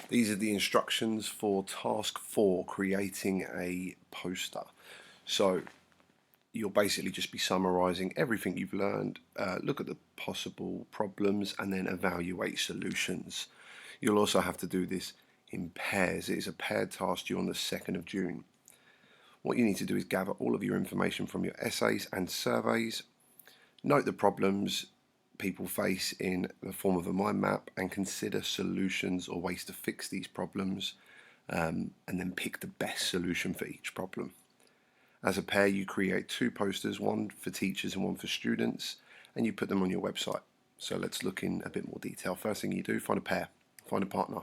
These are the instructions for task 4, creating a poster. So you'll basically just be summarizing everything you've learned, look at the possible problems, and then evaluate solutions. You'll also have to do this in pairs. It is a paired task due on the 2nd of June. What you need to do is gather all of your information from your essays and surveys, note the problems people face in the form of a mind map, and consider solutions or ways to fix these problems, and then pick the best solution for each problem. As a pair, you create 2 posters, one for teachers and one for students, and you put them on your website. So let's look in a bit more detail. First thing you do, find a pair, find a partner.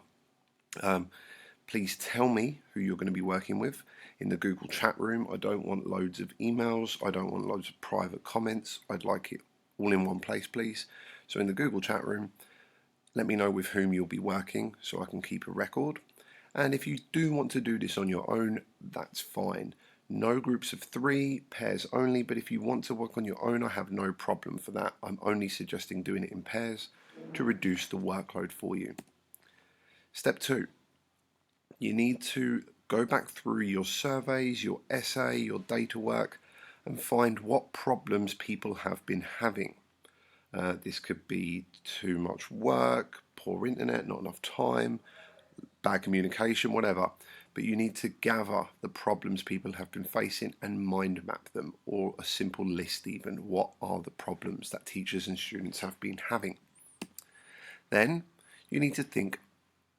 Please tell me who you're going to be working with in the Google chat room. I don't want loads of emails. I don't want loads of private comments. I'd like it all in one place, please. So in the Google chat room, let me know with whom you'll be working so I can keep a record. And if you do want to do this on your own, that's fine. No groups of 3, pairs only, but if you want to work on your own, I have no problem for that. I'm only suggesting doing it in pairs to reduce the workload for you. Step 2, you need to go back through your surveys, your essay, your data work, and find what problems people have been having. This could be too much work, poor internet, not enough time, bad communication, whatever. But you need to gather the problems people have been facing and mind map them, or a simple list even. What are the problems that teachers and students have been having? Then you need to think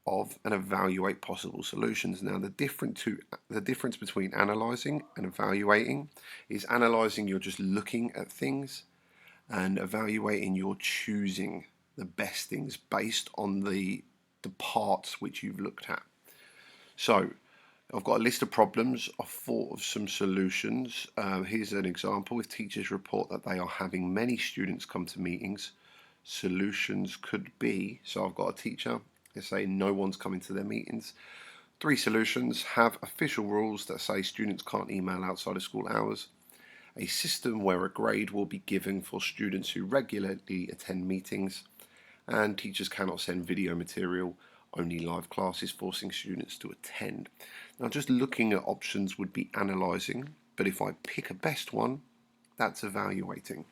of and evaluate possible solutions. Now the difference between analysing and evaluating is analysing, you're just looking at things, and evaluating, you're choosing the best things based on the parts which you've looked at. So I've got a list of problems. I've thought of some solutions. Here's an example. If teachers report that they are having many students come to meetings, solutions could be, so I've got a teacher, they say no one's coming to their meetings. 3 solutions: have official rules that say students can't email outside of school hours, a system where a grade will be given for students who regularly attend meetings, and teachers cannot send video material, only live classes, forcing students to attend. Now just looking at options would be analysing, but if I pick a best one, that's evaluating.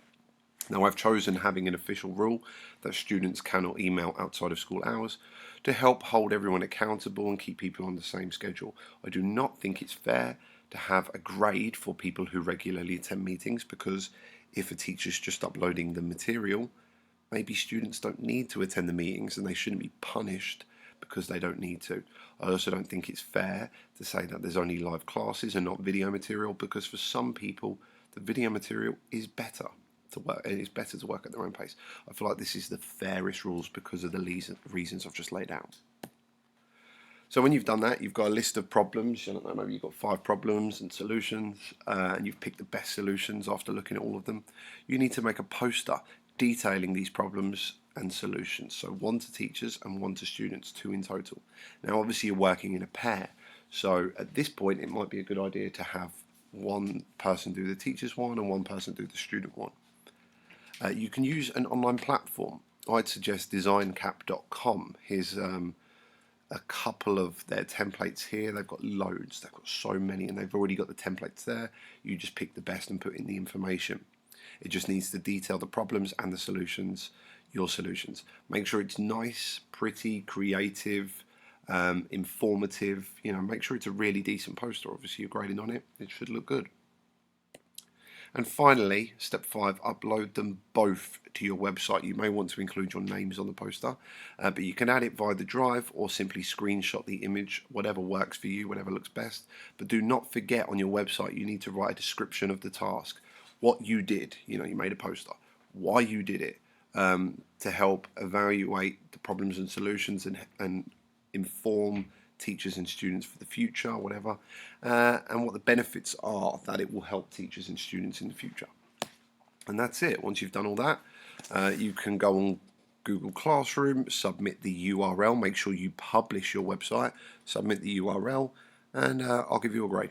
Now I've chosen having an official rule that students cannot email outside of school hours to help hold everyone accountable and keep people on the same schedule. I do not think it's fair to have a grade for people who regularly attend meetings, because if a teacher's just uploading the material, maybe students don't need to attend the meetings and they shouldn't be punished because they don't need to. I also don't think it's fair to say that there's only live classes and not video material, because for some people the video material is better to work, and it's better to work at their own pace. I feel like this is the fairest rules because of the reasons I've just laid out. So when you've done that, you've got a list of problems. I don't know, maybe you've got 5 problems and solutions, and you've picked the best solutions after looking at all of them. You need to make a poster detailing these problems and solutions. So 1 to teachers and 1 to students, 2 in total. Now obviously you're working in a pair, so at this point it might be a good idea to have 1 person do the teacher's one and 1 person do the student one. You can use an online platform. I'd suggest designcap.com. Here's a couple of their templates here. They've got loads, they've got so many, and they've already got the templates there. You just pick the best and put in the information. It just needs to detail the problems and the solutions, your solutions. Make sure it's nice, pretty, creative, informative. Make sure it's a really decent poster. Obviously you're grading on it, it should look good. And finally, step 5, upload them both to your website. You may want to include your names on the poster, but you can add it via the drive or simply screenshot the image, whatever works for you, whatever looks best. But do not forget, on your website you need to write a description of the task, what you did. You made a poster, why you did it, to help evaluate the problems and solutions and inform teachers and students for the future, whatever, and what the benefits are that it will help teachers and students in the future. And that's it. Once you've done all that, you can go on Google Classroom, submit the URL, make sure you publish your website, submit the URL, and I'll give you a grade.